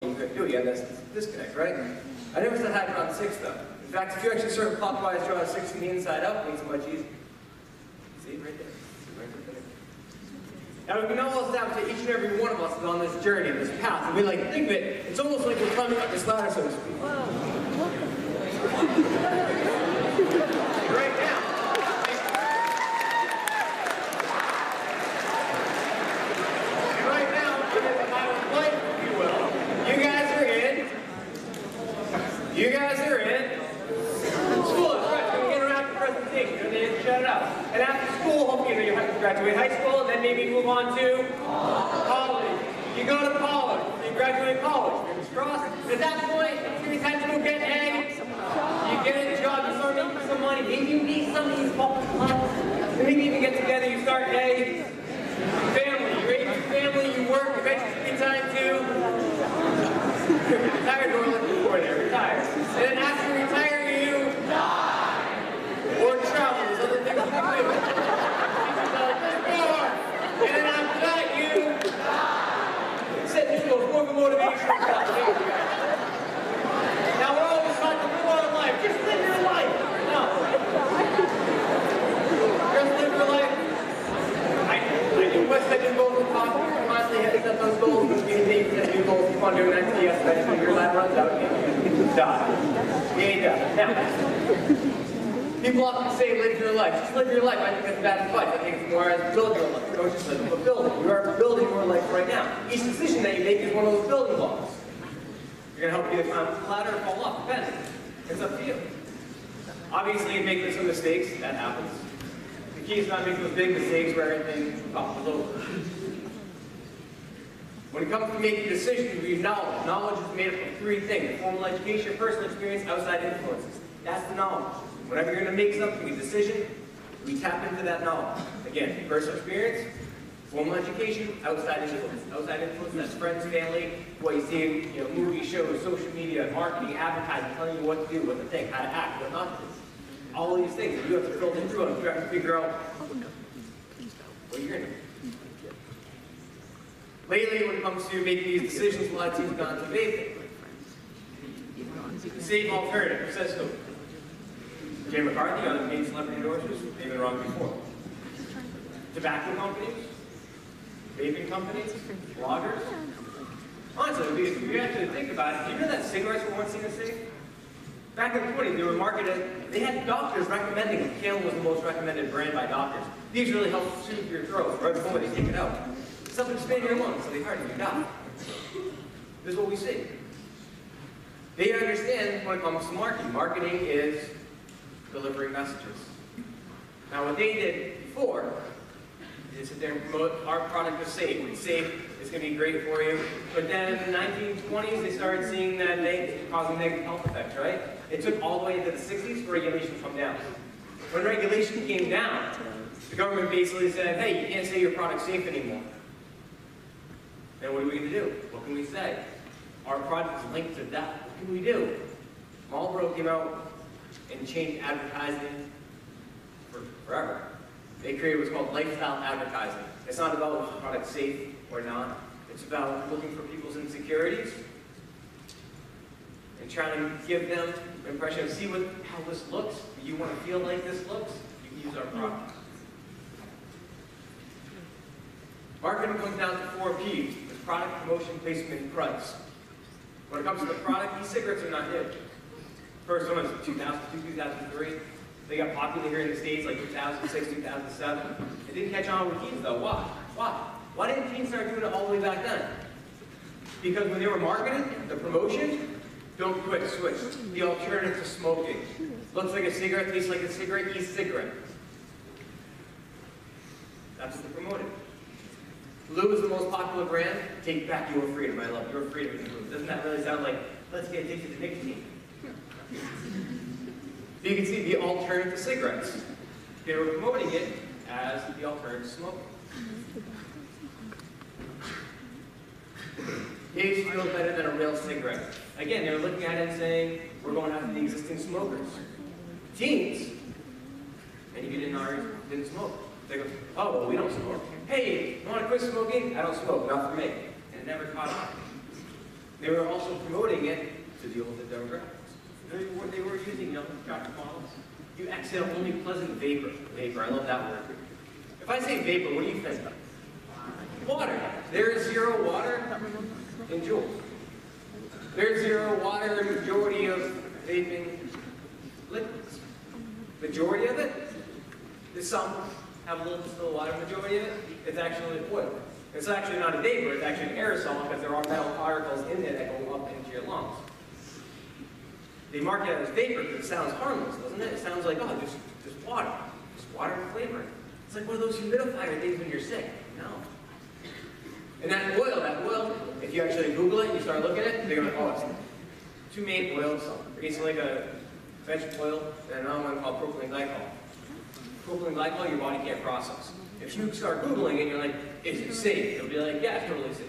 you couldn't do it. You had that disconnect, right? I never said hide around 6 though. In fact, if you actually sort of clockwise draw a 6 from the inside up, it makes it much easier. See right there? Now, we can all establish that each and every one of us is on this journey, this path, and we like think of it, it's almost like we're climbing up this ladder, so to speak. Right now. And right now, in the time of life, if you will, you guys are in. You guys are in. School is right. We're going to get around to presentation, and then shut it up. And after school, hopefully you have to graduate high school, and then maybe move on to college. You go to college, you graduate college, fingers crossed. At that point, it's time to go get a. You get a job, you start making some money. Maybe you meet somebody who's maybe even get together, you start a family. You raise your family, you work, eventually it's time to retire. Door looking for there, retire. And then after you retire, you die. Or travel, there's other things you can do. And then after that, you set new goals, more of a motivation. Now we're always trying to live our life. Just live your life. No. Just live your life. I do what's that new goals and constantly have to set those goals. You need to set new goals. Keep on doing that to you. Eventually your life runs out. You die. You ain't done. Now. People often say live your life. Just live your life. I think that's bad advice. I think it's more as build your life. Don't just live a building. You are building your life right now. Each decision that you make is one of those building blocks. You're going to help you climb the ladder or fall off. Depends. It's up to you. Obviously, you make some mistakes. That happens. The key is not making those big mistakes where everything topples over. When it comes to making decisions, we knowledge. Knowledge is made up of 3 things: formal education, personal experience, outside influences. That's the knowledge. Whenever you're going to make something, a decision, we tap into that knowledge. Again, personal experience, formal education, outside influence. Outside influence, that's friends, family, what you see in movies, shows, social media, marketing, advertising, telling you what to do, what to think, how to act, what not to do. All of these things, you have to filter through them. You have to figure out what you're going to do. Lately, when it comes to making these decisions, a lot of teams have gone to vaping. The safe alternative, says who? Jay McCarthy, other main celebrity endorsers, they've been wrong before. Tobacco companies, vaping companies, bloggers. Honestly, if you actually think about it, do you know that cigarettes were once seen as safe? Back in the 20s, they were marketed, they had doctors recommending them. Camel was the most recommended brand by doctors. These really help soothe your throat right before they take it out. Something expand your lungs, so they hurt you, die. This is what we see. They understand when it comes to marketing. Marketing is delivering messages. Now what they did before is sit there and promote our product is safe. It's safe, it's going to be great for you. But then in the 1920s they started seeing that it's causing negative health effects, right? It took all the way into the 60s for regulation to come down. When regulation came down, the government basically said, hey, you can't say your product's safe anymore. Then what are we going to do? What can we say? Our product is linked to death. What can we do? Marlboro came out and changed advertising forever. They created what's called lifestyle advertising. It's not about if the product's safe or not. It's about looking for people's insecurities and trying to give them an impression of, see how this looks. Do you want to feel like this looks? You can use our product. Marketing comes down to 4 P's. It's product, promotion, placement, and price. When it comes to the product, e-cigarettes are not new. First one was 2002, 2003. They got popular here in the States like 2006, 2007. It didn't catch on with teens though. Why? Why didn't teens start doing it all the way back then? Because when they were marketing, the promotion, don't quit, switch. The alternative to smoking. Looks like a cigarette, tastes like a cigarette, e-cigarette. That's what they promoted. Lube is the most popular brand. Take back your freedom. I love your freedom in lube. Doesn't that really sound like, let's get addicted to nicotine? You can see the alternative to cigarettes. They were promoting it as the alternative to smoking. It feels better than a real cigarette. Again, they were looking at it and saying, we're going after the existing smokers. Teens, and you didn't smoke. They go, oh, well, we don't smoke. Hey, you want to quit smoking? I don't smoke, not for me. And it never caught on. They were also promoting it to deal with the demographics. They were using young traffic models. You exhale only pleasant vapor. Vapor, I love that word. If I say vapor, what do you think? Water. There is zero water in joules. There's zero water in majority of vaping liquids. Majority of it, some have a little still water. Majority of it, it's actually oil. It's actually not a vapor, it's actually an aerosol because there are metal particles in there that go up into your lungs. They market it as vapor because it sounds harmless, doesn't it? It sounds like, oh, just water. Just water and flavor. It's like one of those humidifier things when you're sick. No. And that oil, if you actually Google it and you start looking at it, they're going to, oh, it's two main oils. It's like a vegetable oil and another one called propylene glycol. Propylene glycol, your body can't process. If you start Googling it, you're like, is it safe? It'll be like, yeah, it's totally safe.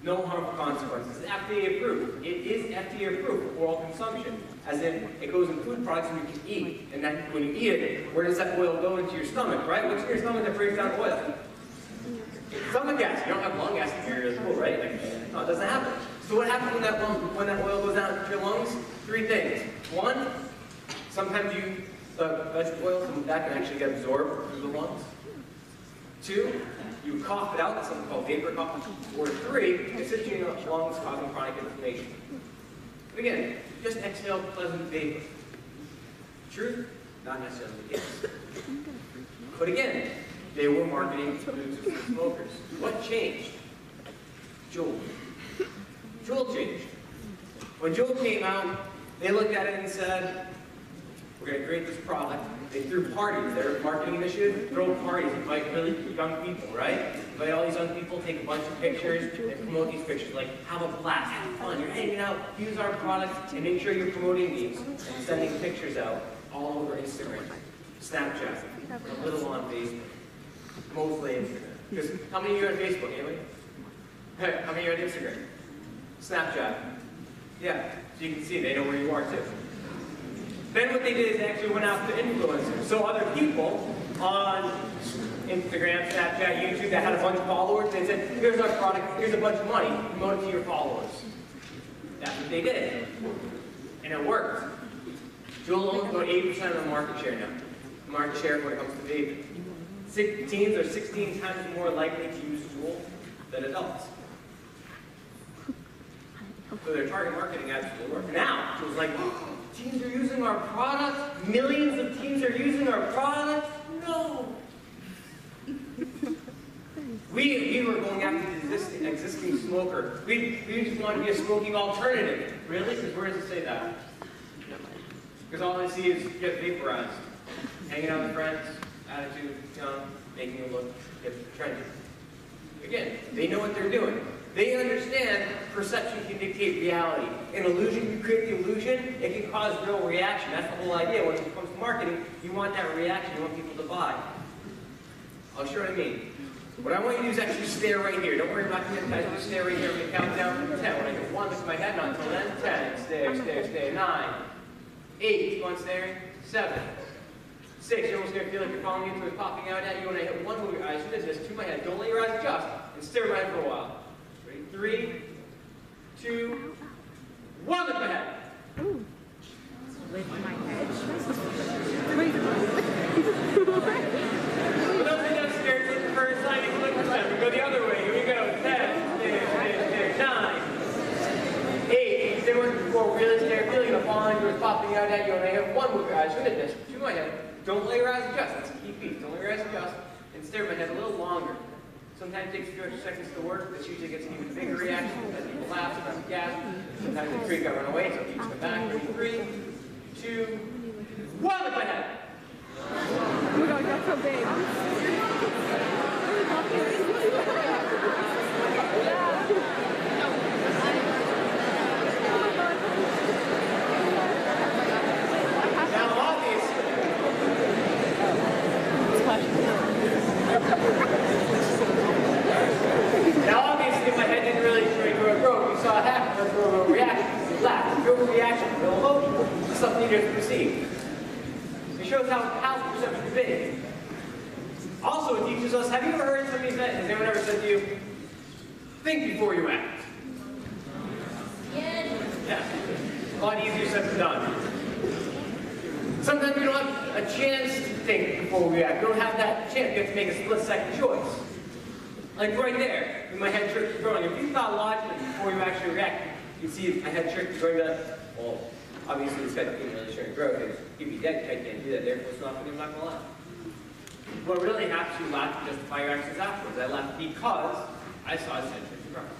No harmful consequences. It's FDA approved. It is FDA approved for oral consumption, as in it goes in food products you can eat. And then when you eat it, where does that oil go into your stomach, right? What's in your stomach that breaks down oil? Stomach acid. You don't have lung acid here at school, right? Like, no, it doesn't happen. So what happens when that oil goes down into your lungs? Three things. One, sometimes the vegetable oil that can actually get absorbed through the lungs. Two, you cough it out, that's something called vapor cough. Or three, it sits in your lungs causing chronic inflammation. But again, just exhale pleasant vapor. Truth? Not necessarily the case. But again, they were marketing foods for smokers. What changed? Juul. Juul changed. When Juul came out, they looked at it and said, we're going to create this product. They threw parties. Their marketing initiative, throw parties, invite really young people, right? Invite all these young people, take a bunch of pictures, and promote these pictures. Like, have a blast, have fun, you're hanging out, use our product, and make sure you're promoting these and sending pictures out all over Instagram, Snapchat, a little on Facebook, mostly Instagram. Because how many of you are on Facebook, anyway? Hey, how many are on Instagram? Snapchat. Yeah, so you can see they know where you are too. Then what they did is they actually went after influencers. So other people on Instagram, Snapchat, YouTube that had a bunch of followers, they said, here's our product, here's a bunch of money, promote it to your followers. That's what they did. And it worked. Juul owns about 80% of the market share now. The market share when it comes to vaping. Teens are 16 times more likely to use Juul than adults. So their target marketing absolutely worked. Now, it was like, oh, teens are using our product? Millions of teens are using our product? No! We were going after the existing smoker. We just wanted to be a smoking alternative. Really? Because where does it say that? Because all I see is get vaporized. Hanging out with friends, attitude, young, making it look trendy. Again, they know what they're doing. They understand perception can dictate reality. An illusion, you create the illusion, it can cause real reaction. That's the whole idea. When it comes to marketing, you want that reaction. You want people to buy. I'll show you what I mean. What I want you to do is actually stare right here. Don't worry about the hypnotizing. Just stare right here. I'm going to count down from 10. When I hit 1, look at my head. Not until then. 10. Stare. 9. 8. Keep on staring. 7. 6. You're almost going to feel like you're falling into it, popping out at you. When I hit 1, move your eyes to this, to my head. Don't let your eyes adjust. And stare right for a while. 3, 2, 1, lift my head. Ooh. Lift my head. For those of you downstairs, look the first time you can look for them. We go the other way. Here we go. 10, stare. 9, 8. Stay working before really stare. Feeling the falling doors popping out at you. And I have 1, move your eyes to this, to my head. Don't let your eyes adjust. That's a key piece. Don't let your eyes adjust. And stare my head a little longer. Sometimes it takes a few extra seconds to work. This usually gets an even bigger reaction. Sometimes people laugh, sometimes they gasp. Sometimes they freak out, run away. So keep them back. 3, 2, 1. Lift my head. Oh my God, that's so big. Now, obviously. Now, obviously, my head didn't really go broke. You saw it happen. Let's go to a reaction. You laugh. You go to a reaction. You go emotional. It's something you just perceive. It shows how powerful perception can be. Also, it teaches us, have you ever heard somebody say, has anyone ever said to you, think before you act? A lot easier said than done. Sometimes we don't have a chance to think before we react. We don't have that chance. We have to make a split-second choice. Like right there, with my head tricked growing. If you thought logically before you actually react, you'd see my head tricked growing that, well, obviously this guy didn't really try to grow, because he'd be dead, I can't do that, therefore it's not going to be, I'm not going to laugh. What really happens, you laugh to justify your actions afterwards. I laughed because I saw his head tricked growing.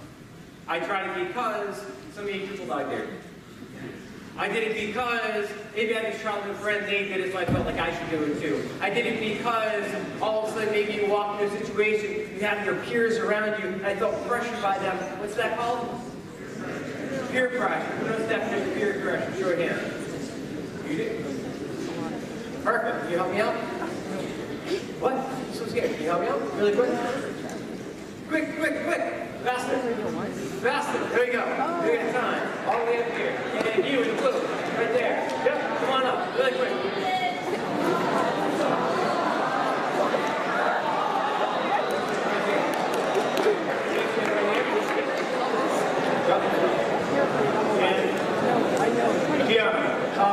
I tried it because so many people died there. I did it because maybe I had this childhood friend, they did it, so I felt like I should do it too. I did it because all of a sudden maybe you walk into a situation, you have your peers around you, and I felt pressured by them. What's that called? Peer pressure. Who knows the definition of peer pressure? Show your hand. You do? Perfect. Can you help me out? What? I'm so scared. Can you help me out? Really quick? Quick. Faster. There you go. We got time. All the way up here. And you in the blue. Right there. Yep. Come on up. Really quick.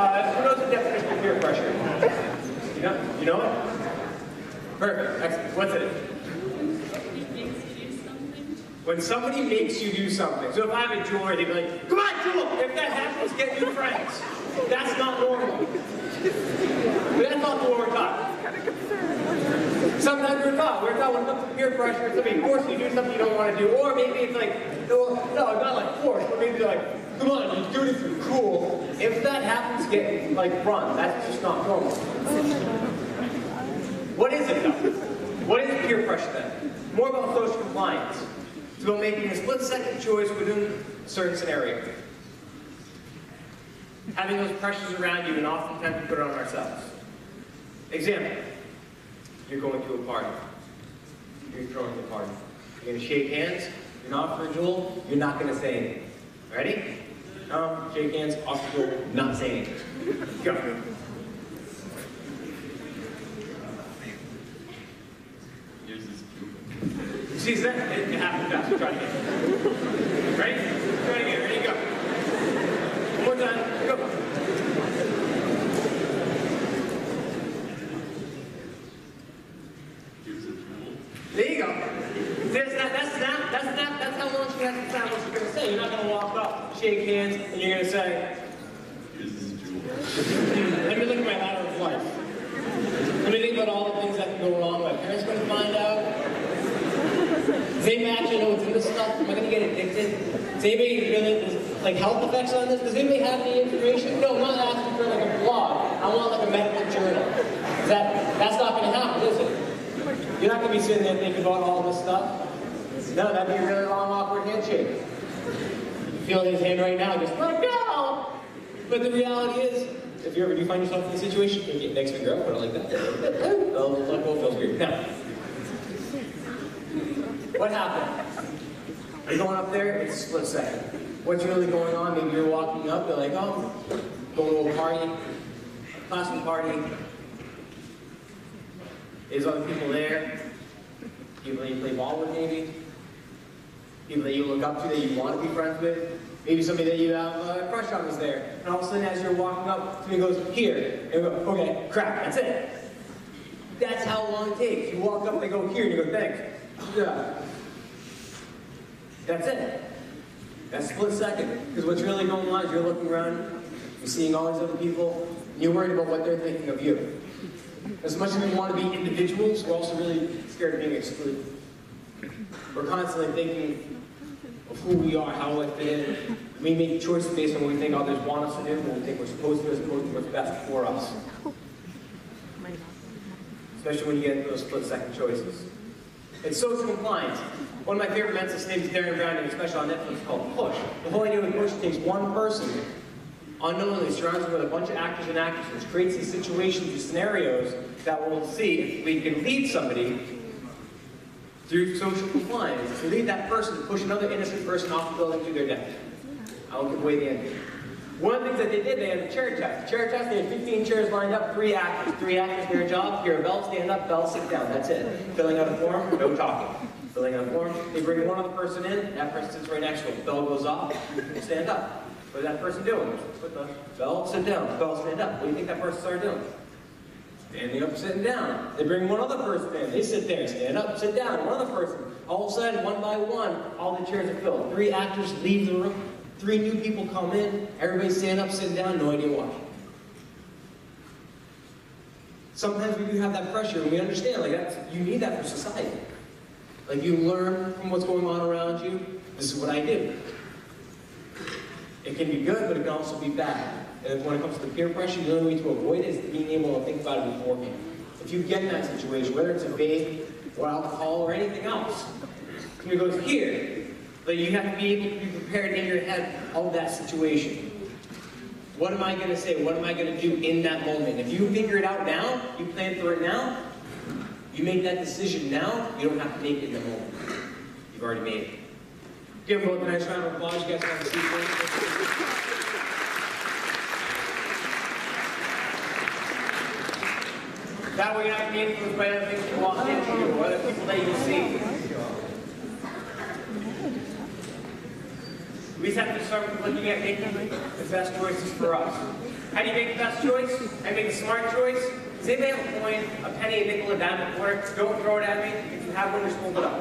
And who knows the definition of peer pressure? You know it? Perfect. Excellent. What's it? When somebody makes you do something. So if I have a jewelry, they'd be like, come on, Jewel! If that happens, get new friends. That's not normal. But that's not the way we're taught. Sometimes we're taught when it comes to peer pressure, somebody forces you to do something you don't want to do. Or maybe it's like, no, not like force, but maybe they're like, come on, you do this, you're cool. If that happens, get, like, run. That's just not normal. What is it, though? What is peer pressure, then? More about social compliance. It's about making a split-second choice within a certain scenario. Having those pressures around you and oftentimes we put it on ourselves. Example, you're going to a party. You're throwing the party. You're going to shake hands. You're not for a jewel. You're not going to say anything. Ready? Shake hands, off the jewel, not say anything. Go. See that? It happened fast. Try it again. Ready? Try it again. Ready? Go. One more time. Go. There you go. That's how long she has to sound what she's going to say. You're not going to walk up, shake hands, and you're going to say, let me look at my ladder of life. Let me think about all the things that can go wrong. My parents are going to find out. Does anybody actually know what's in this stuff? Am I going to get addicted? Does anybody really, like, health effects on this? Does anybody have any information? No, I'm not asking for, like, a blog. I want, like, a medical journal. That's not going to happen, is it? You're not going to be sitting there thinking about all this stuff. No, that'd be a really long, awkward handshake. You feel his hand right now, just let go! But the reality is, if you ever do find yourself in a situation, you can get next to a girl, put it like that. Oh, let go, feels weird. Now, what happened? You're going up there, it's a split second. What's really going on? Maybe you're walking up, you're like, oh, going to a party, classroom party. There's other people there. People that you play ball with, maybe. People that you look up to, that you want to be friends with. Maybe somebody that you have a crush on is there. And all of a sudden, as you're walking up, somebody goes, here. And you go, okay, crap, that's it. That's how long it takes. You walk up, they go, here, and you go, thanks. Yeah. That's it. That's split second. Because what's really going on is you're looking around, you're seeing all these other people, and you're worried about what they're thinking of you. As much as we want to be individuals, we're also really scared of being excluded. We're constantly thinking of who we are, how we fit in. We make choices based on what we think others want us to do, what we think we're supposed to do, as opposed to what's best for us. Especially when you get those split-second choices. It's social compliance. One of my favorite mentalists, named Darren Brown, and especially on Netflix, called Push. The whole idea with Push takes one person, unknowingly surrounds them with a bunch of actors and actresses, creates these situations, these scenarios that we'll see if we can lead somebody through social compliance, to lead that person to push another innocent person off the building to their death. I won't give away the ending. One of the things that they did, they had a chair test. Chair test, they had 15 chairs lined up, 3 actors. 3 actors, their job, hear a bell, stand up, bell, sit down. That's it. Filling out a form, no talking. Filling out a form, they bring one other person in, that person sits right next to them. Bell goes off, stand up. What is that person doing? Put the belt, sit down. Belt, stand up. What do you think that person started doing? Standing up, sitting down. They bring one other person in. They sit there, stand up, sit down. One other person. All of a sudden, one by one, all the chairs are filled. 3 actors leave the room. 3 new people come in. Everybody stand up, sitting down, no idea why. Sometimes we do have that pressure, and we understand, like, you need that for society. Like, you learn from what's going on around you. This is what I do. It can be good, but it can also be bad. And when it comes to peer pressure, the only way to avoid it is being able to think about it beforehand. If you get in that situation, whether it's a vape or alcohol or anything else, and it goes here, but you have to be able to be prepared in your head of that situation. What am I going to say? What am I going to do in that moment? If you figure it out now, you plan for it now, you make that decision now, you don't have to make it in the moment. You've already made it. Give them both a nice round of applause. You guys have a seat. That way you're not being influenced by other things you walk into or other people that you see. We just have to start looking at making the best choices for us. How do you make the best choice? How do you make the smart choice? Does anybody have a coin, a penny, a nickel, a dime, a quarter? Don't throw it at me. If you have one, just hold it up.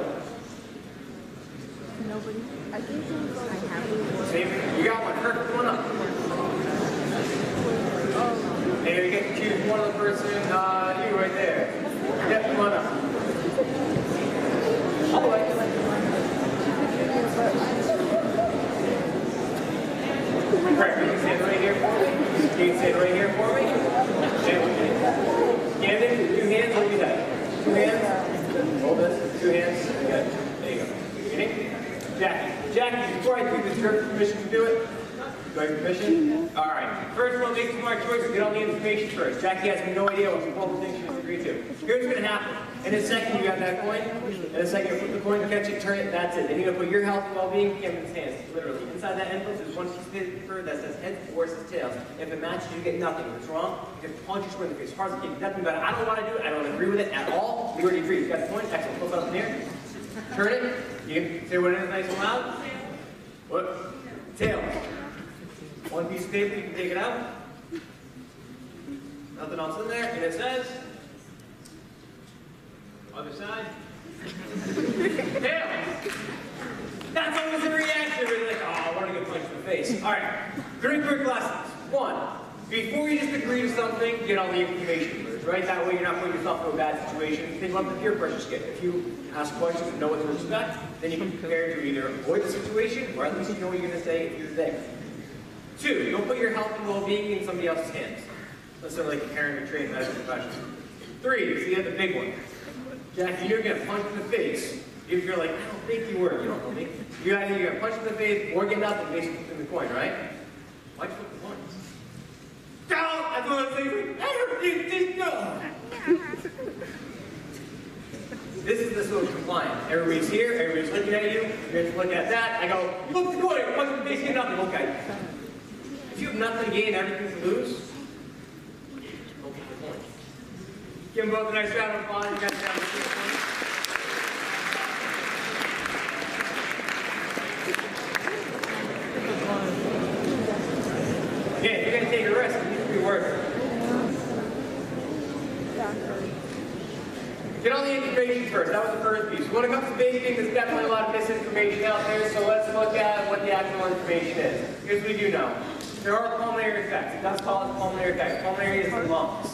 Nobody. I think I have Save. You got one. Kirk, come on up. There, you get to choose one of the person, you right there. Yep, come on up. All the way. Correct, you can stand right here for me. You can stand right here for me. Stand in, 2 hands, what do you have? 2 hands. Hold this, 2 hands. Good. There you go. Beginning. Jackie. Jackie, before I do this, do you have permission to do it? Do I have permission? All right. First of all, make smart choices. Get all the information first. Jackie has no idea what the thing she agreed to. Here's what's going to happen. In a second, you got that coin. In a second, you flip the coin, catch it, turn it, that's it. Then you're going to put your health and well-being in his hands. Literally. Inside that envelope, there's one piece of paper that says heads or says tails. If it matches, you get nothing. If it's wrong, you can punch your square in the face. Hard as you can. Nothing about it. I don't want to do it. I don't agree with it at all. You already agree. You got the coin. Excellent. Flip it up in here. Turn it. You can say what it is nice and loud. What? Tails. One piece of paper, you can take it out. Nothing else in there, and it says, other side, tails. That's always a reaction. We're like, oh, I want to get punched in the face. All right, 3 quick lessons. 1, before you just agree to something, get all the information first, right? That way you're not putting yourself in a bad situation. Think about the peer pressure skit. If you ask questions and know what to expect, then you can prepare to either avoid the situation, or at least you know what you're going to say if you're there. 2, don't put your health and well-being in somebody else's hands. Let's say like a parent or trained medical professional. 3, so you have the big one. Jackie, you're going to punch in the face. If you're like, I don't think you were, you don't know me. You're either going to punch in the face or get nothing based on the coin, right? Why'd you flip the coin? No! That's what I'm saying. You didn't know. This is the social compliant. Everybody's here, everybody's looking at you, you're looking at that. I go, flip the coin, punch in the face, get nothing. Okay. If you have nothing to gain, everything to lose, don't flip the coin. Give them both a nice round of applause. You guys have a good one. Again, if you're going to take a risk, it needs to be worth it. Get all the information first. That was the first piece. When it comes to vaping, there's definitely a lot of misinformation out there, so let's look at what the actual information is. Here's what we do know. There are pulmonary effects. It does call it pulmonary effects. Pulmonary is the lungs.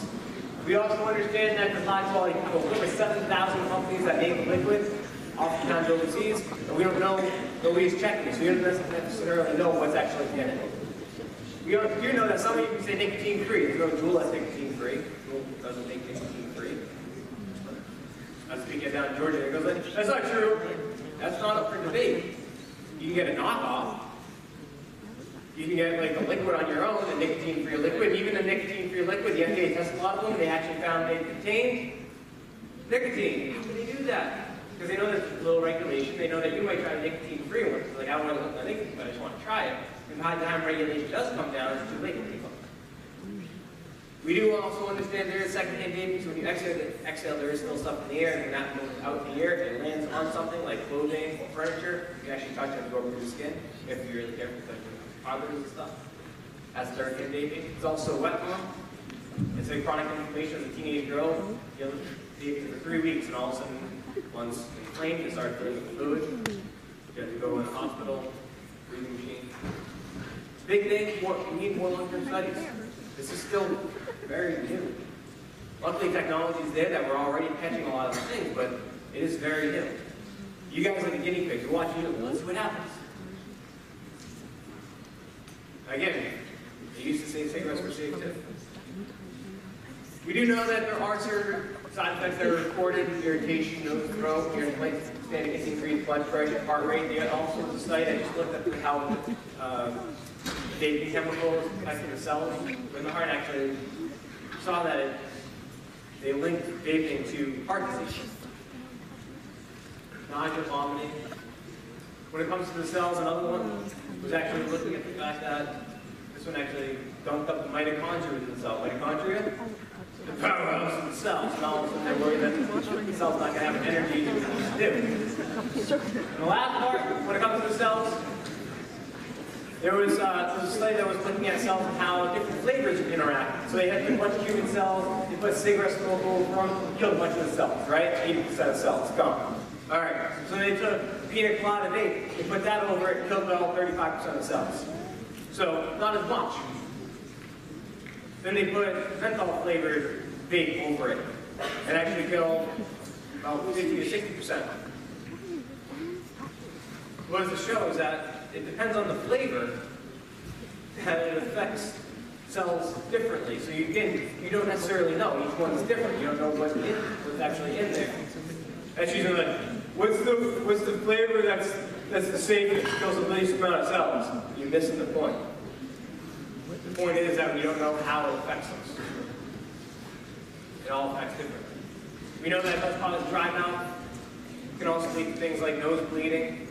We also understand that there's high quality chemicals. Over 7,000 companies that make the liquid, oftentimes overseas, and we don't know, nobody's checking it, so we don't necessarily know what's actually in it. We do know that some of you can say nicotine-free. If you go to Juul, that's nicotine-free. Juul doesn't make nicotine-free. I was speaking down in Georgia, and it goes, that's not true. That's not up for debate. You can get a knockoff. You can get like a liquid on your own, a nicotine-free liquid. Even a nicotine-free liquid, the FDA tested a lot of them. They actually found they contained nicotine. How can they do that? Because they know there's a little regulation. They know that you might try a nicotine-free one. So like, I don't want to look at nicotine, but I just want to try it. And by the time regulation does come down, it's too late to take them. We do also understand there is secondhand vaping, so when you exhale, there is still stuff in the air, and when that goes out in the air, it lands on something like clothing or furniture. You can actually touch it and go through the skin if you're really careful. toddlers and stuff. That's third in vaping. It's also a wet form. It's a chronic inflammation of a teenage girl. You know, vaping for 3 weeks, and all of a sudden, once inflamed, it starts putting fluid. You have to go in the hospital, breathing machine. Big thing, we need more long-term studies. This is still very new. Luckily, technology is there that we're already catching a lot of things, but it is very new. You guys are the guinea pigs. We're watching you. Let's see what happens. Again, they used to say cigarettes were safe too. We do know that there are certain side effects that are recorded: irritation, nose, throat, ear inflammation, standing, increased blood pressure, heart rate. They had all sorts of studies. I just looked at how vaping chemicals affect the cells. When the heart actually saw that they linked vaping to heart disease. Nausea, vomiting. When it comes to the cells, another one was actually looking at the fact that this one actually dumped up the mitochondria within the cell. Mitochondria? The powerhouse of the cells. And all of a sudden they're worried that the cell's not going to have energy to do what it needs to do. And the last part, when it comes to the cells, there was a study that was looking at cells and how different flavors interact. So they had a bunch of human cells, they put cigarette smoke over them, killed a bunch of the cells, right? 80% of cells, gone. All right, so they took pina colada vape, they put that over it, killed about 35% of the cells. So, not as much. Then they put menthol flavored vape over it, and actually killed about 50 to 60%. What does it show is that it depends on the flavor, that it affects cells differently. So you don't necessarily know. Each one's different. You don't know what's actually in there. That's usually like, what's the flavor that's the safest, kills the least amount of cells? You're missing the point. The point is that we don't know how it affects us. It all affects differently. We know that it does cause dry mouth. It can also lead to things like nose bleeding,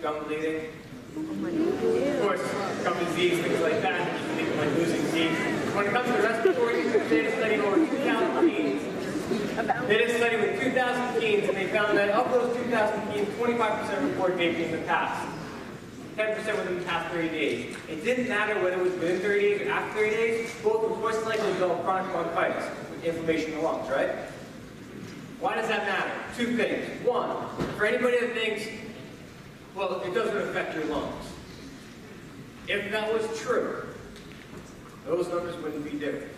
gum bleeding. Of course, gum disease, things like that, people like losing teeth. When it comes to respiratory issues, they did a study over 2,000 teens. They did a study with 2,000 teens, and they found that of those 2,000 teens, 25% report vaping in the past. 10% within the past 30 days. It didn't matter whether it was within 30 days or after 30 days, both were twice as likely to develop chronic bronchitis with inflammation in the lungs, right? Why does that matter? Two things. One, for anybody that thinks, well, it doesn't affect your lungs. If that was true, those numbers wouldn't be different.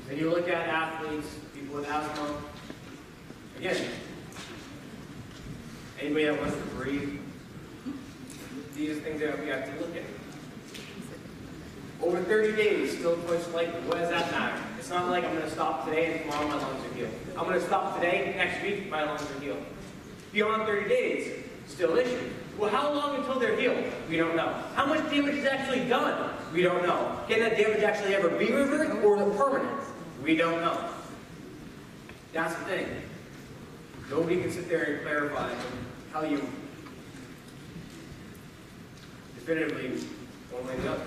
Then you look at athletes, people with asthma. Again, anybody that wants to breathe, these are things that we have to look at. Over 30 days, still twice likely. What does that matter? It's not like I'm going to stop today and tomorrow my lungs are healed. I'm going to stop today, next week my lungs are healed. Beyond 30 days, still issue. Well, how long until they're healed? We don't know. How much damage is actually done? We don't know. Can that damage actually ever be reversed or the permanent? We don't know. That's the thing. Nobody can sit there and clarify and tell you definitively one way or the other.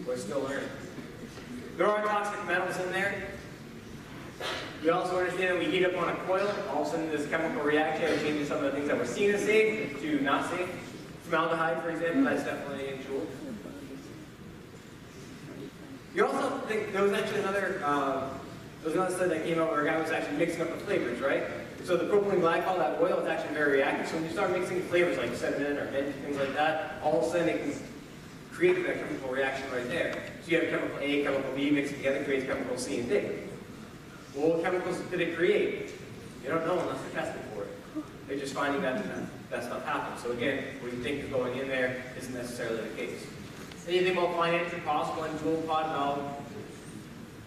We're still learning. There are toxic metals in there. We also understand that we heat up on a coil, all of a sudden this chemical reaction and changes some of the things that were seen as safe to not safe. Formaldehyde, for example, that's definitely in Juul. You also think there was actually another study that came out where a guy was actually mixing up the flavors, right? So the propylene glycol, that oil, is actually very reactive. So when you start mixing flavors like cinnamon or mint, things like that, all of a sudden it can create that chemical reaction right there. So you have chemical A, chemical B mixed together, creates chemical C and D. Well, what chemicals did it create? You don't know unless they're testing for it. They're just finding that stuff happens. So again, what you think is going in there isn't necessarily the case. Anything about financial cost, one Juul pot about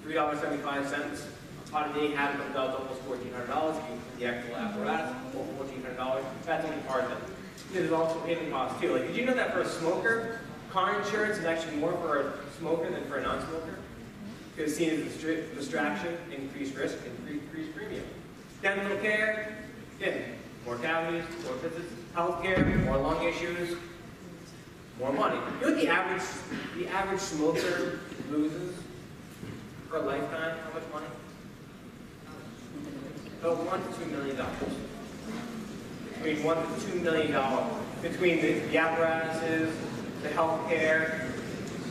$3.75. A pot a day had about almost $1,400. If you include the actual apparatus, over $1,400. That's only part of it. There's also hidden costs too. Like, did you know that for a smoker, car insurance is actually more for a smoker than for a non-smoker? Because it's seen as a distraction, increased risk, increased premium. Dental care, again, more cavities, more visits. Healthcare, more lung issues, more money. You know what the average smoker loses for a lifetime? How much money? About $1 to $2 million. Between $1 to $2 million. Between the apparatuses, to healthcare,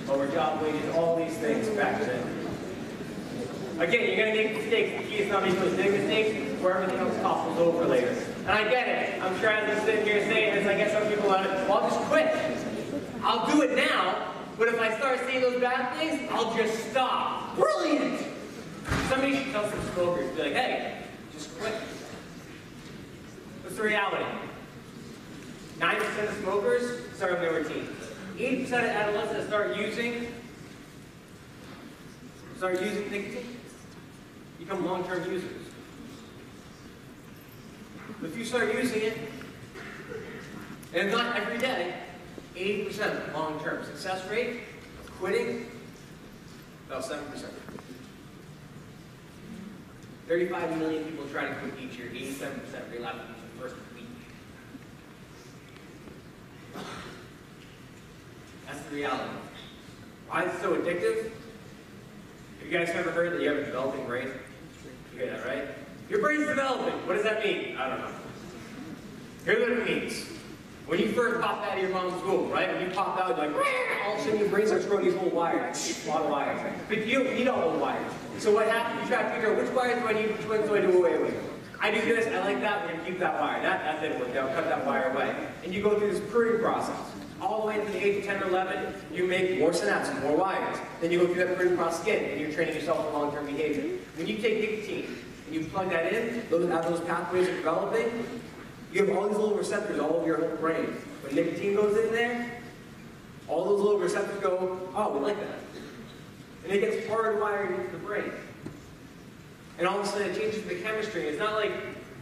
lower job wages, all these things factor in. Again, you're going to make mistakes. The key is not making those big mistakes where everything else topples over later. And I get it. I'm sure as I'm sitting here saying this, I get some people out of it, well, I'll just quit. I'll do it now, but if I start seeing those bad things, I'll just stop. Brilliant! Somebody should tell some smokers, be like, hey, just quit. What's the reality? 90% of smokers start when they were teens. 80% of adolescents start using nicotine, become long-term users. But if you start using it, and not every day, 80% long-term. Success rate of quitting, about 7%. 35 million people try to quit each year, 87% relapse in the first week. That's the reality. Why is it so addictive? Have you guys ever heard that you have a developing brain? You hear that, right? Your brain's developing. What does that mean? I don't know. Here's what it means. When you first popped out of your mom's womb, right? When you popped out, you're like, all of a sudden your brain starts growing these little wires. A lot of wires. But you don't need all those wires. So what happens? You try to figure out which wires do I need, which ones do I do away with. I do this, I like that, we're going to keep that wire. That didn't work out, cut that wire away. And you go through this pruning process. All the way to the age of 10 or 11, you make more synapses, more wires. Then you go through that pruning process again, and you're training yourself for long-term behavior. When you take nicotine, and you plug that in, those pathways are developing, you have all these little receptors all over your whole brain. When nicotine goes in there, all those little receptors go, oh, we like that. And it gets hardwired into the brain. And all of a sudden it changes the chemistry. It's not like,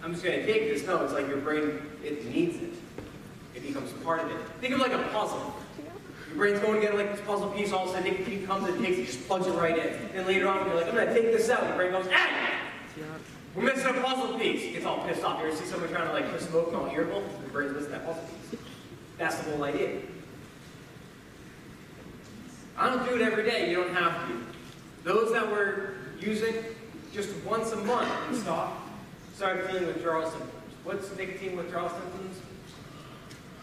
I'm just going to take this. No, it's like your brain, it needs it. It becomes part of it. Think of it like a puzzle. Your brain's going to get like this puzzle piece, all of a sudden nicotine comes and takes it, just plugs it right in. And later on, you're like, I'm going to take this out. Your brain goes, ah! We're missing a puzzle piece. It gets all pissed off. You ever see someone trying to like put smoke and all irritable? The brain's missing that puzzle piece. That's the whole idea. I don't do it every day. You don't have to. Those that were using just once a month and started feeling withdrawal symptoms. What's nicotine withdrawal symptoms?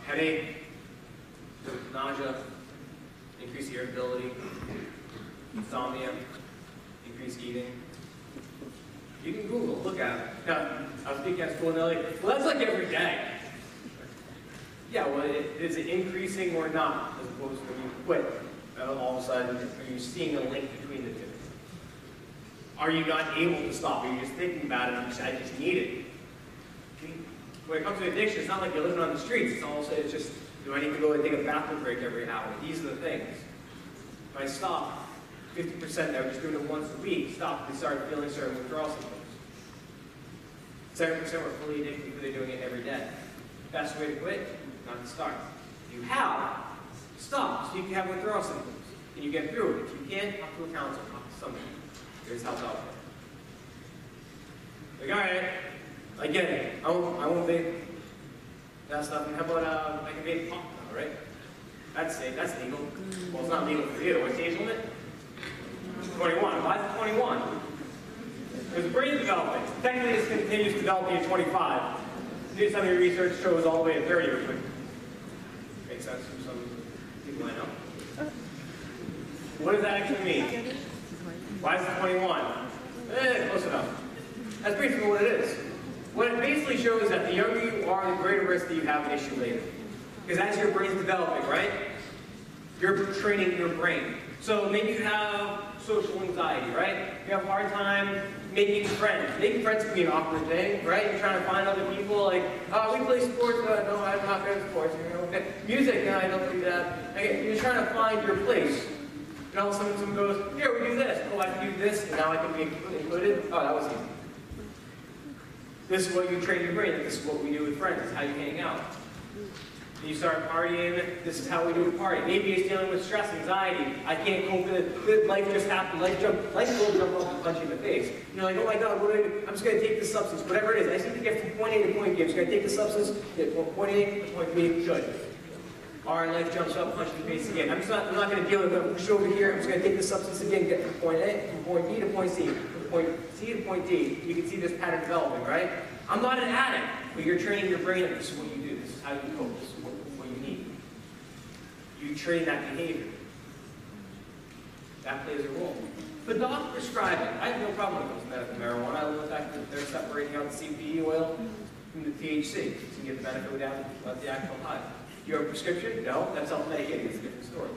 Headache, nausea, increased irritability, insomnia, increased eating. You can Google, look at it. Now, I was speaking at school and they're like, well, that's like every day. Yeah, well, is it increasing or not? As opposed to when you quit, all of a sudden, are you seeing a link between the two? Are you not able to stop? Are you just thinking about it and I just need it? When it comes to addiction, it's not like you're living on the streets. It's also, it's just, do I need to go and take a bathroom break every hour? These are the things. If I stop, 50% that were just doing it once a week, stop, they started feeling certain withdrawal symptoms. 7% were fully addicted because they're doing it every day. Best way to quit, not to start. If you have, stop, so you can have withdrawal symptoms. And you get through it. If you can't, talk to a counselor, talk to somebody. There's help out there. Like, alright, I get it. I won't vape that stuff. And how about, I can vape pop now, right? That's safe, that's legal. Well, it's not legal for you. What's the age limit? 21. Why is it 21? Because the brain's developing. Technically, this continues developing at 25. Some of your research shows all the way to 30, which would make sense for some people I know. What does that actually mean? Why is it 21? Close enough. That's basically what it is. What it basically shows is that the younger you are, the greater risk that you have an issue later. Because as your brain's developing, right? You're training your brain. So maybe you have social anxiety, right? You have a hard time making friends. Making friends can be an awkward thing, right? You're trying to find other people, like, oh, we play sports, but no, I'm not good at sports. You know? Okay. Music, no, I don't do that. Okay. You're trying to find your place. And all of a sudden someone goes, here, we do this. Oh, I can do this, and now I can be included. Oh, that was easy. This is what you train your brain. This is what we do with friends. This is how you hang out. And you start partying, this is how we do a party. Maybe it's dealing with stress, anxiety. I can't cope with it. Life just happened. Life will jump up and punch you in the face. You're like, oh my God, what do I do? I'm just going to take this substance, whatever it is. I just need to get from point A to point B. I'm just going to take this substance, get from point A to point B, good. Our life jumps up, punch in the face again. I'm not going to deal with it. I'm push over here. I'm just going to take this substance again, get from point A, from point B to point C, from point C to point D. You can see this pattern developing, right? I'm not an addict, but you're training your brain that this is what you do. This is how you cope. This is what you need. You train that behavior. That plays a role. But doc prescribing, I have no problem with those medical marijuana. I love the fact that they're separating out the CBD oil from the THC, so you can get the benefit without the actual high. You have a prescription? No, that's self-medicating. It's a different story.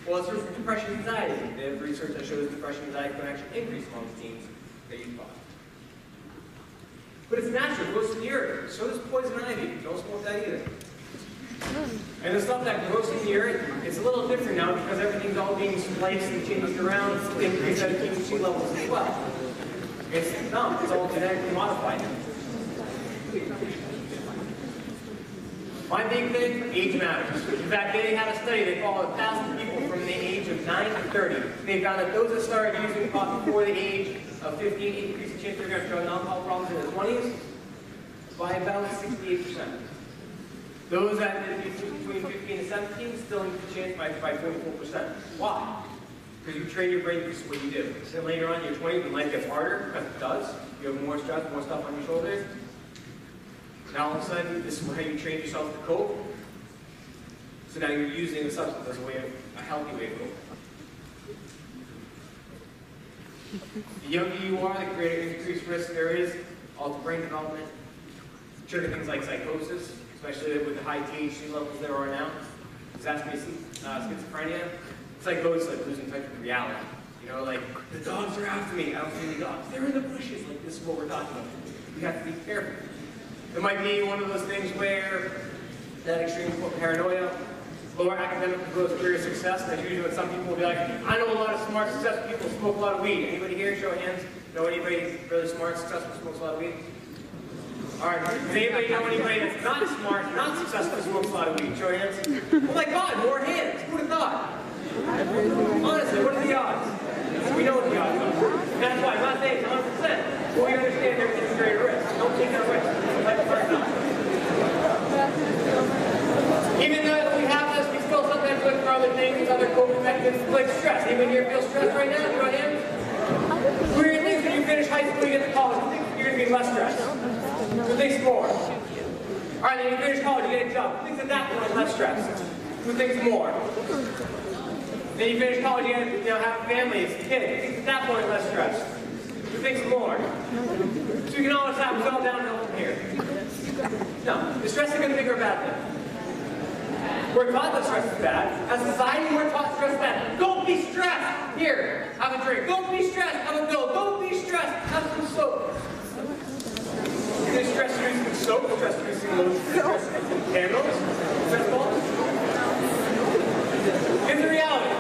Well, it's for depression and anxiety. They have research that shows depression and anxiety can actually increase among teens that use pot. But it's natural, it goes in the urine. So does poison ivy. Don't smoke that either. And the stuff that grows in the urine, it's a little different now because everything's all being spliced and changed around to increase that THC levels as well. It's not, it's all genetically modified. My big thing, age matters. In fact, they had a study, they followed 1,000 people from the age of 9 to 30. They found that those that started using pot before the age of 15 increased the chance they're going to have drug and alcohol problems in their 20s by about 68%. Those that did between 15 and 17 still increase the chance by 44%. Why? Because you train your brain to do what you do. So later on in your 20s, when life gets harder, because it does, you have more stress, more stuff on your shoulders. Now all of a sudden, this is how you train yourself to cope. So now you're using the substance as a healthy way to cope. The younger you are, the greater increased risk there is, altered brain development, trigger things like psychosis, especially with the high THC levels there are now. Exacerbation, schizophrenia. Psychosis, like losing touch with reality. You know, like, the dogs are after me. I don't see any dogs. They're in the bushes. Like, this is what we're talking about. You have to be careful. It might be one of those things where that extreme paranoia, lower academic growth, career success. That's usually what some people will be like, I know a lot of smart, successful people smoke a lot of weed. Anybody here, show of hands, know anybody really smart, successful, smokes a lot of weed? All right, does anybody know anybody that's not smart, not successful, smokes a lot of weed? Show of hands. Oh my God, more hands. Who would have thought? Honestly, what are the odds? We know what the odds are. And that's why I'm not saying it's 100%. But we understand there's a greater risk. Don't take that risk. Even though we have this, we still sometimes look for other things, other coping mechanisms like stress. Anybody here feel stressed right now? You know him? What are your things when you finish high school, you get to college? You think you're going to be less stressed? Who thinks more? All right, then you finish college, you get a job. Who thinks at that point less stressed? Who thinks more? Then you finish college, you have families, kids. Who thinks at that point less stressed? Who thinks more? So you can always have it all downhill from here. No, the stress isn't a bigger bad thing. We're taught that stress is bad. As a society, we're taught stress is bad. Don't be stressed. Here, have a drink. Don't be stressed. Have a pill. Don't be stressed. Have some soap. Is stress reducing soap? Stress reducing lotion? Stress reducing candles? Stress balls? Here's the reality.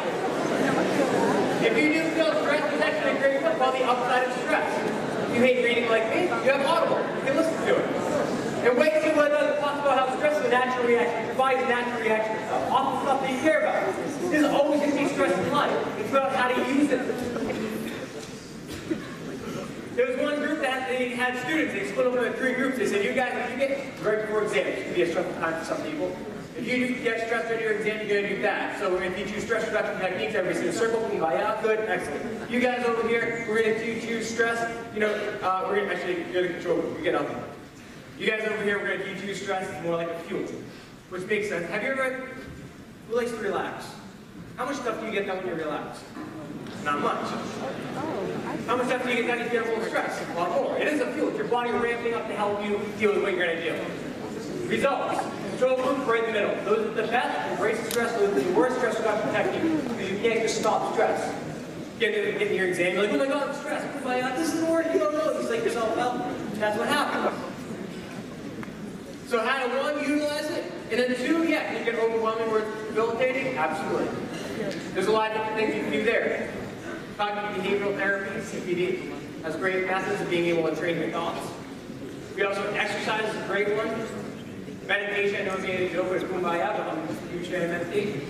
If you do feel stressed, there's actually a great book called The Upside of Stress. If you hate reading like me, you have Audible. You can listen to it. And wait till it talks about how stress is a natural reaction. Your body's a natural reaction to stuff. Often stuff that you care about. There's always going to be stress in life. It's about how to use it. There was one group that they had students. They split up into 3 groups. They said, you guys, if you get right before exams, it can be a stressful time for some people. If you get stressed during your exam, you're going to do that. So we're going to teach you stress reduction techniques. Everybody's in a circle. Kumbaya. Good. Excellent. You guys over here, we're going to teach you stress. You know, we're going to actually, you're the control group. You get nothing. You guys over here, we're going to teach you stress is more like a fuel, which makes sense. Have you ever, who likes to relax? How much stuff do you get done when you relax? Not much. How much stuff do you get done if you get a little stress? A lot more. It is a fuel. It's your body ramping up to help you deal with what you're going to deal with. Results. Control group right in the middle. Those are the best. Embrace the stress. Those are the worst stress reduction technique. Because you can't just stop stress. Get in your exam, you're like, oh my God, I'm stressed. This isn't working. You don't know. You psych yourself out. That's what happens. So how to 1, utilize it, and then 2, yeah, can you get overwhelming or debilitating? Absolutely. There's a lot of different things you can do there. Cognitive behavioral therapy, CBD, has great methods of being able to train your thoughts. We also, exercise is a great one. Meditation, I know it's a joke, but it's kumbaya, but I'm a huge fan of meditation.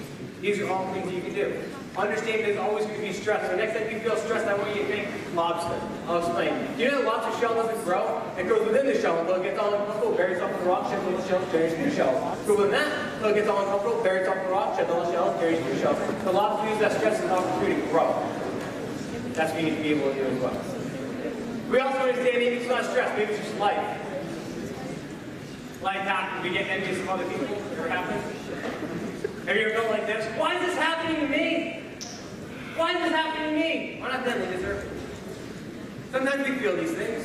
These are all things you can do. Understand there's always going to be stress. So next time you feel stressed, I want you to think lobster. I'll explain. Do you know the lobster shell doesn't grow? It goes within the shell until it gets all uncomfortable, buries up the rock, sheds all the shells, buries new shells. Go within that until it gets all uncomfortable, buries up the rock, sheds all the shells, buries new shells. The lobster uses that stress as an opportunity to grow. That's what you need to be able to do as well. We also understand maybe it's not stress, maybe it's just life. Life happens. We get envious of other people. It ever happens? Have you ever felt like this? Why is this happening to me? Why is this happening to me? We're not deadly, is there? Sometimes we feel these things.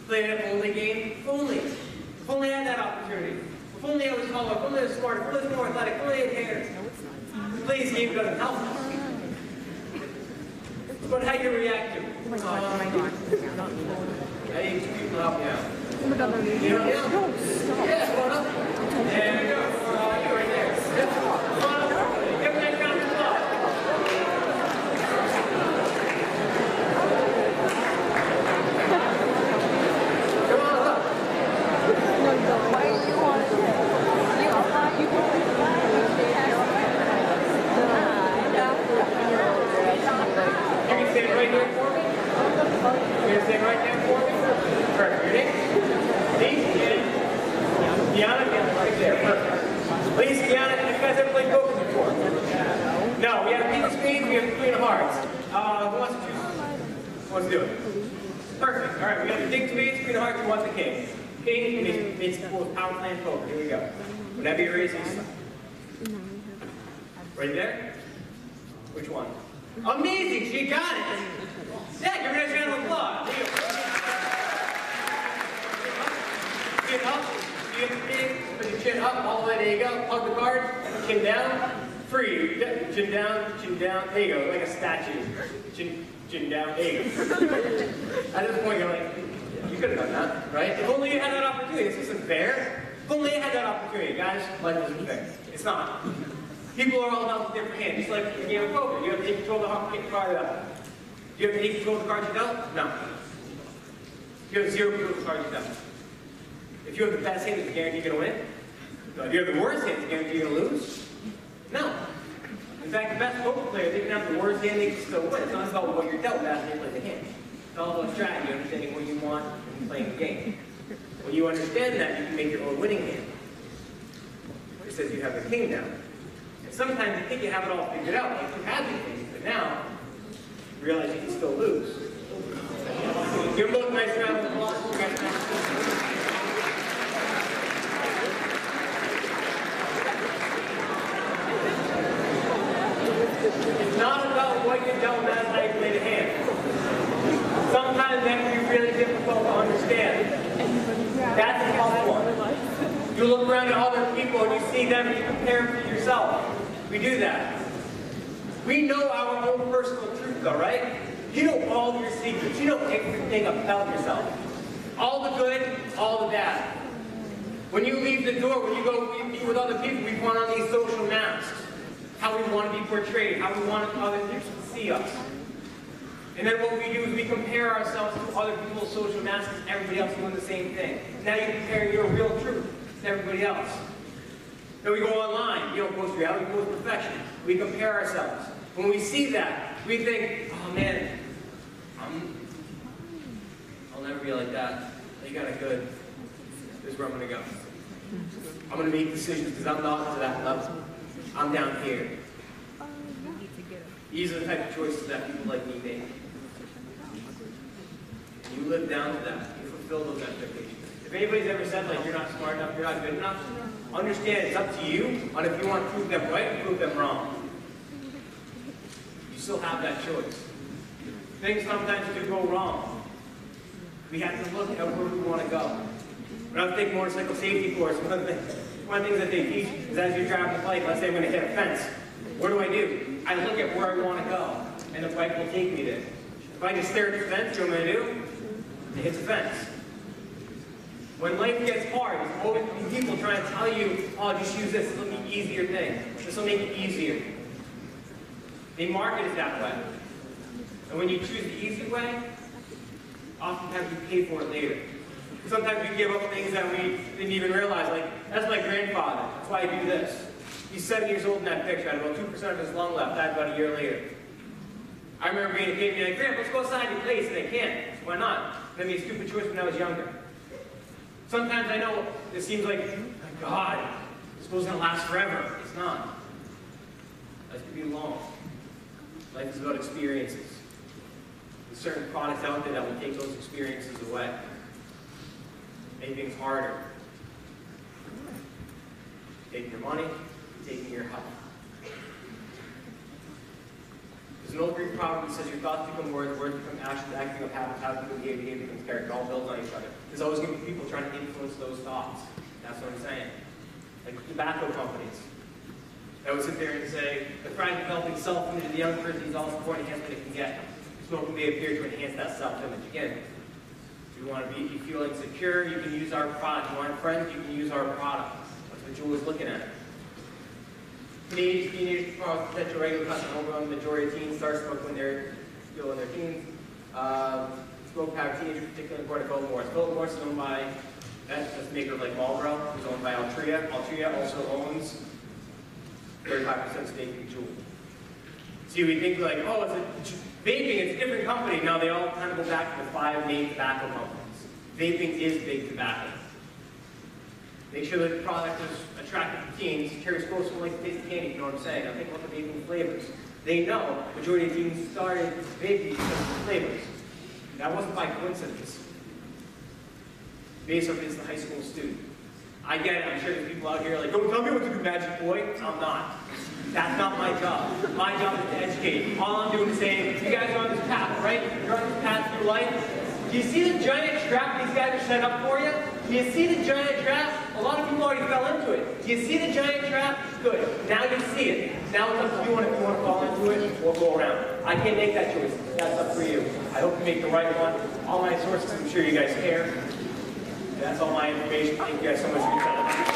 Playing an only game, if only. If only I had that opportunity. If only I was taller, if only I was smart, if only I was more athletic, if only I had hair. Please, game doesn't help us. But how you react to it. Oh my god, oh my god. I need two people to help me out. Oh my god, no, You know? no, stop. Yeah, come on up. There we go. You right there. Come on up. Give me that round of applause. Come on up. No, you don't. Why do you want to? You want to You can stand right here for me. You're going to stand right there for me. Perfect. Your name? Please, Kiana, right there. Perfect. Please, Kiana, have you guys ever played poker before? No, we have king of spades, we have queen of hearts. Who wants to choose? Who wants to do it? Perfect. All right, we got the king of spades, queen of hearts, who wants the king? King means pool of power playing poker. Here we go. Whenever you're ready, right there? Which one? Amazing, she got it! Yeah, give her a round of applause. Chin up, you have the king, put your chin up, all the way, there you go. Hug the card, chin down, free. Chin down, there you go, like a statue. Chin down, there you go. At this point, you're like, you could have done that, right? If only you had that opportunity. This isn't fair. If only you had that opportunity, guys. Life isn't fair. It's not. People are all about the different hand. Just like the game of poker. You have to take control of the card up. Do you have to take control of the cards you dealt? No. You have 0 control of the cards you dealt. If you have the best hand, it's guaranteed you're going to win. No. If you have the worst hand, it's guaranteed you're going to lose. No. In fact, the best poker player, they can have the worst hand, they can still win. It's not about what you're dealt, that's how you play the hand. It's all about strategy, understanding what you want and playing the game. When you understand that, you can make your own winning hand. It says you have the king now. Sometimes you think you have it all figured out, like you have these things, but now you realize you can still lose. Give them both a nice round of applause. It's not about what you don't, that's how you play the hand. Sometimes that can be really difficult to understand. That's a tough one. You look around at other people and you see them and you compare them to yourself. We do that. We know our own personal truth though, right? You know all your secrets. You know everything about yourself. All the good, all the bad. When you leave the door, when you go meet with other people, we put on these social masks. How we want to be portrayed, how we want other people to see us. And then what we do is we compare ourselves to other people's social masks, everybody else doing the same thing. Now you compare your real truth to everybody else. Then we go online. You don't post reality, you post perfection. We compare ourselves. When we see that, we think, oh man, I'll never be like that. You got it good. This is where I'm going to go. I'm going to make decisions because I'm not to that level. I'm down here. These are the type of choices that people like me make. You live down to that. You fulfill those expectations. If anybody's ever said, like, you're not smart enough, you're not good enough, understand it's up to you on if you want to prove them right or prove them wrong. You still have that choice. Things sometimes do go wrong. We have to look at where we want to go. When I was taking motorcycle safety course, one of the things that they teach is as you're driving the bike, let's say I'm going to hit a fence. What do? I look at where I want to go, and the bike will take me there. If I just stare at the fence, what am I going to do? It hits the fence. When life gets hard, there's always people trying to tell you, oh, just use this will be an easier thing. This will make it easier. They market it that way. And when you choose the easy way, oftentimes you pay for it later. Sometimes we give up things that we didn't even realize. Like, that's my grandfather. That's why I do this. He's 7 years old in that picture. I had about 2% of his lung left. Died about a year later. I remember being a kid being like, Grandpa, let's go outside and play. He said, I can't. Why not? I made a stupid choice when I was younger. Sometimes I know it seems like, oh my God, this was going to last forever. It's not. Life can be long. Life is about experiences. There's certain products out there that will take those experiences away. Make things harder. taking your money, taking your health. There's an old Greek proverb that says your thoughts become words, words become actions, acting of habits, habits become behavior, behavior becomes character. It all builds on each other. There's always going to be people trying to influence those thoughts. That's what I'm saying. Like tobacco companies that would sit there and say, the friend developing self-image of the young person needs all the support and enhancement it can get. Smoking may appear to enhance that self-image. Again, if you want to be, if you feel insecure, you can use our product. You want friends, you can use our product. That's what Jewel is looking at. Teenagers, potential regular customer, overwhelming majority of teens start smoking when they're still in their teens. Smoke power teenagers, particularly according to Philip Morris. Philip Morris is owned by, that's the maker of like Marlboro, who's owned by Altria. Altria also owns 35% stake in Juul. See, we think like, oh, it's vaping, it's a different company. No, they all kind of go back to the 5 main tobacco companies. Vaping is big tobacco. Make sure that the product is attractive to teens. Carries scrolls from like the taste of candy, you know what I'm saying? Now think about the vaping flavors. They know the majority of teens started vaping because of the flavors. That wasn't by coincidence. Based on this, the high school student. I get it, I'm sure there's people out here like, don't tell me what to do, magic boy. I'm not. That's not my job. My job is to educate. All I'm doing is saying, you guys are on this path, right? You're on this path through life. Do you see the giant trap these guys are set up for you? Do you see the giant trap? A lot of people already fell into it. Do you see the giant trap? Good. Now you see it. Now it's up to you if you want to fall into it or go around. I can't make that choice. That's up for you. I hope you make the right one. All my sources, I'm sure you guys care. That's all my information. Thank you guys so much for your time.